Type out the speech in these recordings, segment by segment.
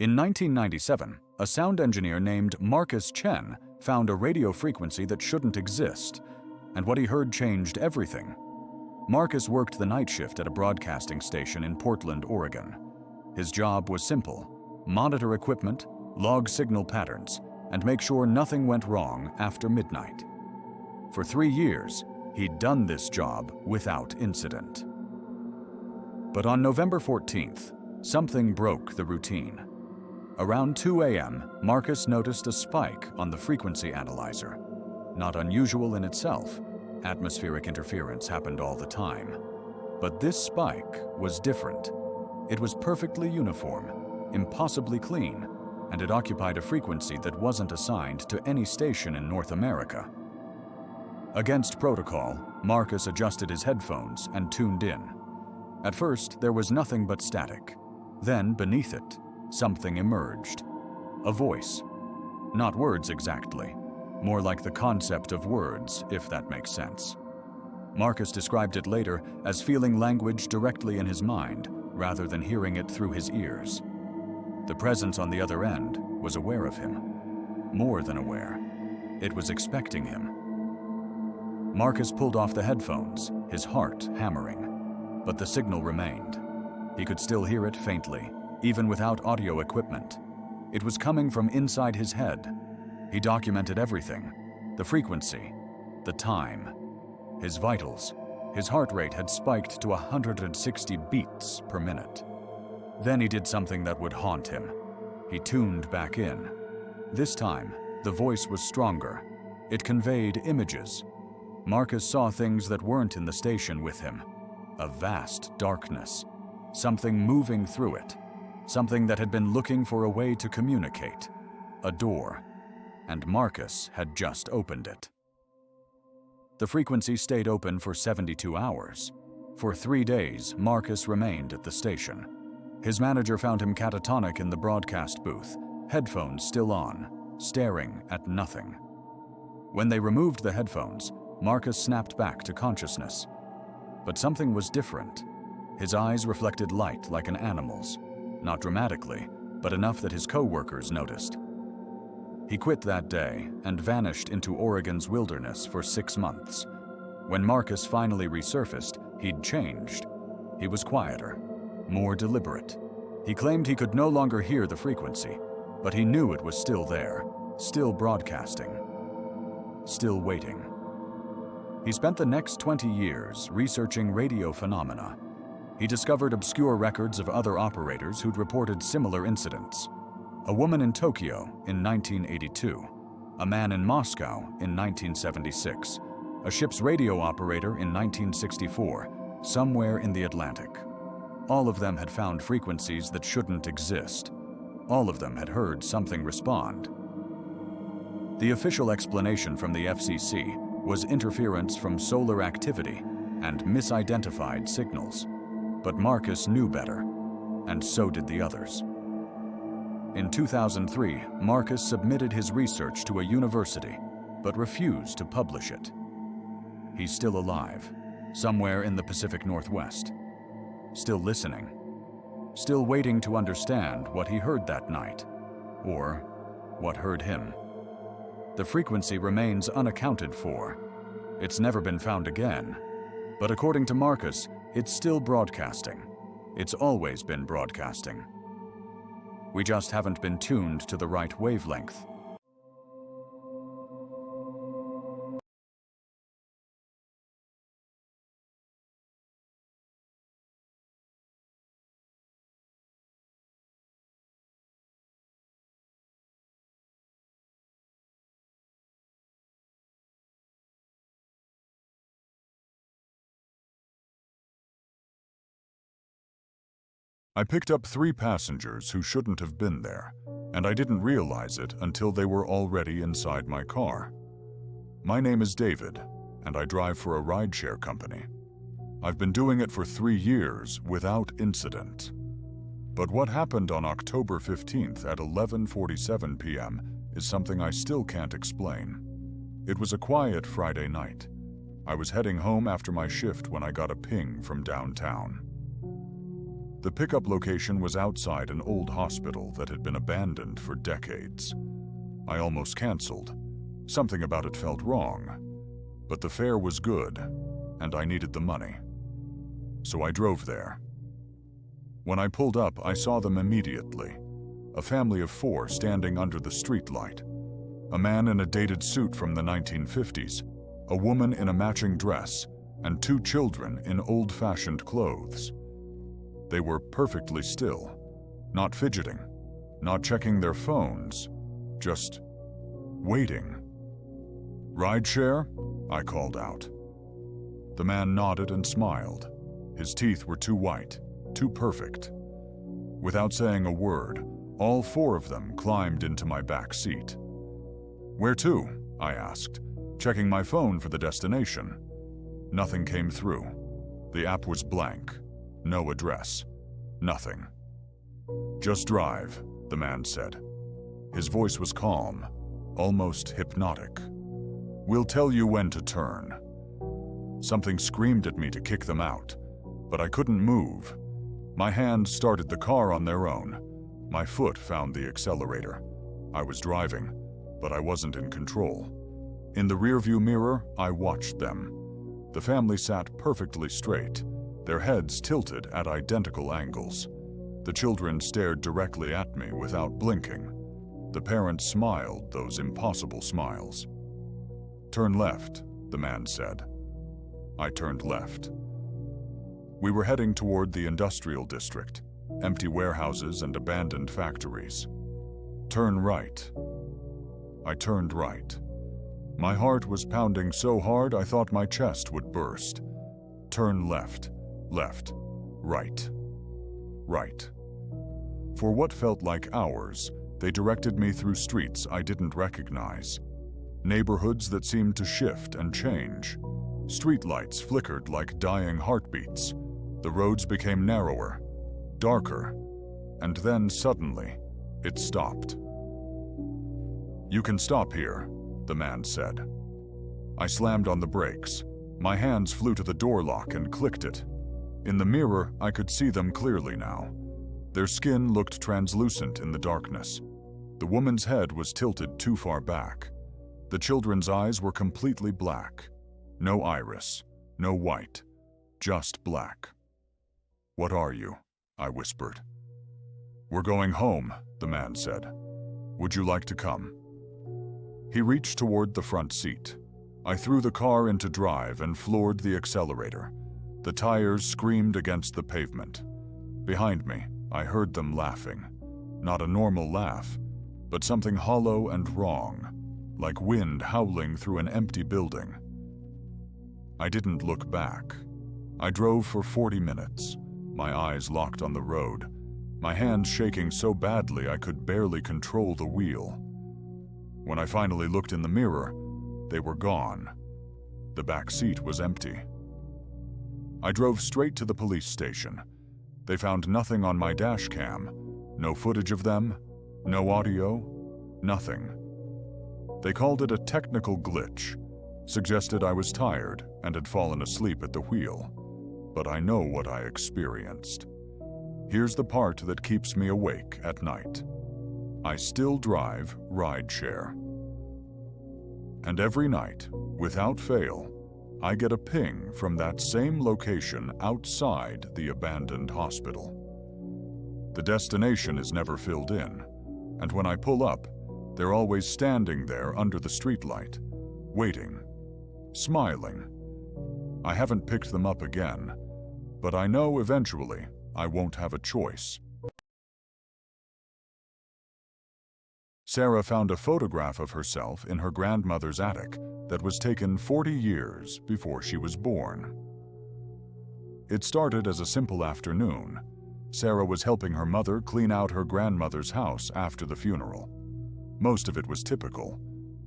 In 1997, a sound engineer named Marcus Chen found a radio frequency that shouldn't exist, and what he heard changed everything. Marcus worked the night shift at a broadcasting station in Portland, Oregon. His job was simple: monitor equipment, log signal patterns, and make sure nothing went wrong after midnight. For 3 years, he'd done this job without incident. But on November 14th, something broke the routine. Around 2 a.m., Marcus noticed a spike on the frequency analyzer. Not unusual in itself. Atmospheric interference happened all the time. But this spike was different. It was perfectly uniform, impossibly clean, and it occupied a frequency that wasn't assigned to any station in North America. Against protocol, Marcus adjusted his headphones and tuned in. At first, there was nothing but static. Then, beneath it, something emerged. A voice. Not words exactly. More like the concept of words, if that makes sense. Marcus described it later as feeling language directly in his mind, rather than hearing it through his ears. The presence on the other end was aware of him. More than aware. It was expecting him. Marcus pulled off the headphones, his heart hammering. But the signal remained. He could still hear it faintly, even without audio equipment. It was coming from inside his head. He documented everything: the frequency, the time, his vitals. His heart rate had spiked to 160 beats per minute. Then he did something that would haunt him. He tuned back in. This time, the voice was stronger. It conveyed images. Marcus saw things that weren't in the station with him. A vast darkness. Something moving through it. Something that had been looking for a way to communicate. A door. And Marcus had just opened it. The frequency stayed open for 72 hours. For 3 days, Marcus remained at the station. His manager found him catatonic in the broadcast booth, headphones still on, staring at nothing. When they removed the headphones, Marcus snapped back to consciousness. But something was different. His eyes reflected light like an animal's. Not dramatically, but enough that his co-workers noticed. He quit that day and vanished into Oregon's wilderness for 6 months. When Marcus finally resurfaced, he'd changed. He was quieter, more deliberate. He claimed he could no longer hear the frequency, but he knew it was still there, still broadcasting, still waiting. He spent the next 20 years researching radio phenomena. He discovered obscure records of other operators who'd reported similar incidents. A woman in Tokyo in 1982, a man in Moscow in 1976, a ship's radio operator in 1964, somewhere in the Atlantic. All of them had found frequencies that shouldn't exist. All of them had heard something respond. The official explanation from the FCC was interference from solar activity and misidentified signals. But Marcus knew better, and so did the others. In 2003, Marcus submitted his research to a university, but refused to publish it. He's still alive, somewhere in the Pacific Northwest. Still listening. Still waiting to understand what he heard that night, or what heard him. The frequency remains unaccounted for. It's never been found again. But according to Marcus, it's still broadcasting. It's always been broadcasting. We just haven't been tuned to the right wavelength. I picked up 3 passengers who shouldn't have been there, and I didn't realize it until they were already inside my car. My name is David, and I drive for a rideshare company. I've been doing it for 3 years without incident. But what happened on October 15th at 11:47 p.m. is something I still can't explain. It was a quiet Friday night. I was heading home after my shift when I got a ping from downtown. The pickup location was outside an old hospital that had been abandoned for decades. I almost canceled. Something about it felt wrong. But the fare was good, and I needed the money. So I drove there. When I pulled up, I saw them immediately. A family of 4 standing under the streetlight. A man in a dated suit from the 1950s, a woman in a matching dress, and 2 children in old-fashioned clothes. They were perfectly still, not fidgeting, not checking their phones, just waiting. "Rideshare?" I called out. The man nodded and smiled. His teeth were too white, too perfect. Without saying a word, all 4 of them climbed into my back seat. "Where to?" I asked, checking my phone for the destination. Nothing came through. The app was blank. No address. Nothing. "Just drive," the man said. His voice was calm, almost hypnotic. "We'll tell you when to turn." Something screamed at me to kick them out, but I couldn't move. My hands started the car on their own. My foot found the accelerator. I was driving, but I wasn't in control. In the rearview mirror, I watched them. The family sat perfectly straight, their heads tilted at identical angles. The children stared directly at me without blinking. The parents smiled those impossible smiles. "Turn left," the man said. I turned left. We were heading toward the industrial district, empty warehouses and abandoned factories. "Turn right." I turned right. My heart was pounding so hard I thought my chest would burst. "Turn left, left, right, right." For what felt like hours, they directed me through streets I didn't recognize. Neighborhoods that seemed to shift and change. Streetlights flickered like dying heartbeats. The roads became narrower, darker, and then suddenly, it stopped. "You can stop here," the man said. I slammed on the brakes. My hands flew to the door lock and clicked it. In the mirror, I could see them clearly now. Their skin looked translucent in the darkness. The woman's head was tilted too far back. The children's eyes were completely black. No iris, no white, just black. "What are you?" I whispered. "We're going home," the man said. "Would you like to come?" He reached toward the front seat. I threw the car into drive and floored the accelerator. The tires screamed against the pavement. Behind me, I heard them laughing. Not a normal laugh, but something hollow and wrong, like wind howling through an empty building. I didn't look back. I drove for 40 minutes, my eyes locked on the road, my hands shaking so badly I could barely control the wheel. When I finally looked in the mirror, they were gone. The back seat was empty. I drove straight to the police station. They found nothing on my dash cam, no footage of them, no audio, nothing. They called it a technical glitch, suggested I was tired and had fallen asleep at the wheel. But I know what I experienced. Here's the part that keeps me awake at night. I still drive rideshare. And every night, without fail, I get a ping from that same location outside the abandoned hospital. The destination is never filled in, and when I pull up, they're always standing there under the streetlight, waiting, smiling. I haven't picked them up again, but I know eventually I won't have a choice. Sarah found a photograph of herself in her grandmother's attic that was taken 40 years before she was born. It started as a simple afternoon. Sarah was helping her mother clean out her grandmother's house after the funeral. Most of it was typical: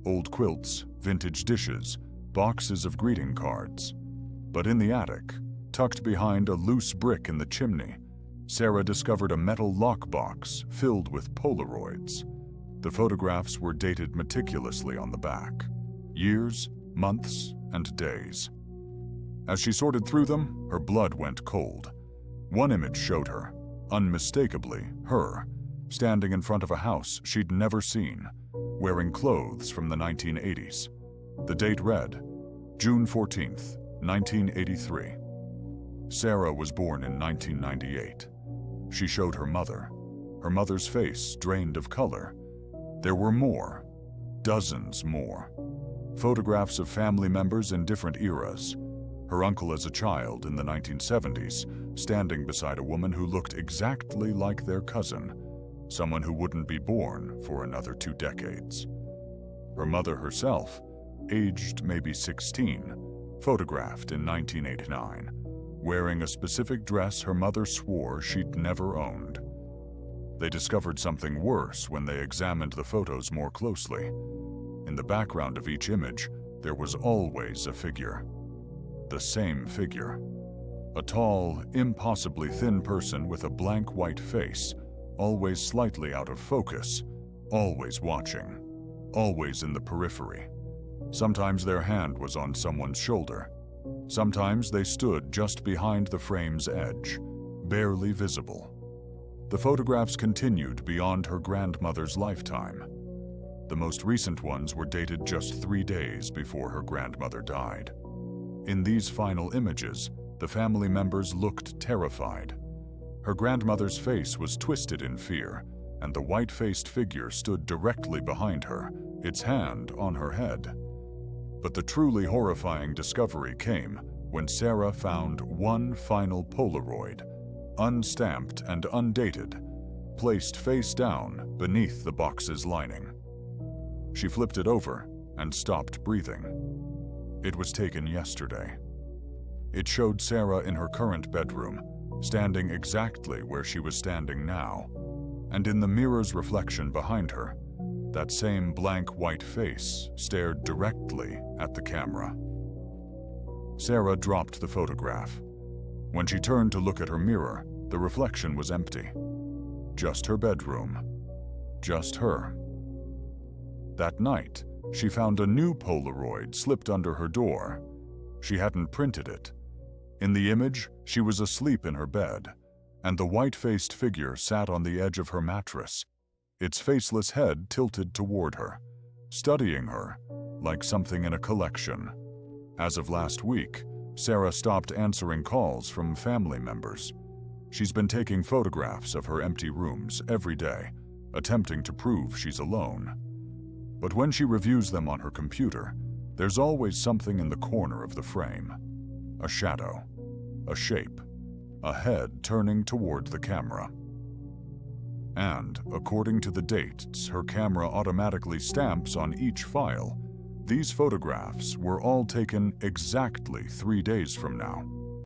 old quilts, vintage dishes, boxes of greeting cards. But in the attic, tucked behind a loose brick in the chimney, Sarah discovered a metal lockbox filled with Polaroids. The photographs were dated meticulously on the back: years, months, and days. As she sorted through them, her blood went cold. One image showed her, unmistakably her, standing in front of a house she'd never seen, wearing clothes from the 1980s. The date read, June 14th, 1983. Sarah was born in 1998. She showed her mother's face drained of color. There were more, dozens more. Photographs of family members in different eras. Her uncle as a child in the 1970s, standing beside a woman who looked exactly like their cousin, someone who wouldn't be born for another 2 decades. Her mother herself, aged maybe 16, photographed in 1989, wearing a specific dress her mother swore she'd never owned. They discovered something worse when they examined the photos more closely. In the background of each image, there was always a figure. The same figure. A tall, impossibly thin person with a blank white face, always slightly out of focus, always watching, always in the periphery. Sometimes their hand was on someone's shoulder. Sometimes they stood just behind the frame's edge, barely visible. The photographs continued beyond her grandmother's lifetime. The most recent ones were dated just 3 days before her grandmother died. In these final images, the family members looked terrified. Her grandmother's face was twisted in fear, and the white-faced figure stood directly behind her, its hand on her head. But the truly horrifying discovery came when Sarah found one final Polaroid, unstamped and undated, placed face down beneath the box's lining. She flipped it over and stopped breathing. It was taken yesterday. It showed Sarah in her current bedroom, standing exactly where she was standing now, and in the mirror's reflection behind her, that same blank white face stared directly at the camera. Sarah dropped the photograph. When she turned to look at her mirror, the reflection was empty. Just her bedroom. Just her. That night, she found a new Polaroid slipped under her door. She hadn't printed it. In the image, she was asleep in her bed, and the white-faced figure sat on the edge of her mattress, its faceless head tilted toward her, studying her like something in a collection. As of last week, Sarah stopped answering calls from family members. She's been taking photographs of her empty rooms every day, attempting to prove she's alone. But when she reviews them on her computer, there's always something in the corner of the frame. A shadow, a shape, a head turning toward the camera. And, according to the dates her camera automatically stamps on each file, these photographs were all taken exactly 3 days from now.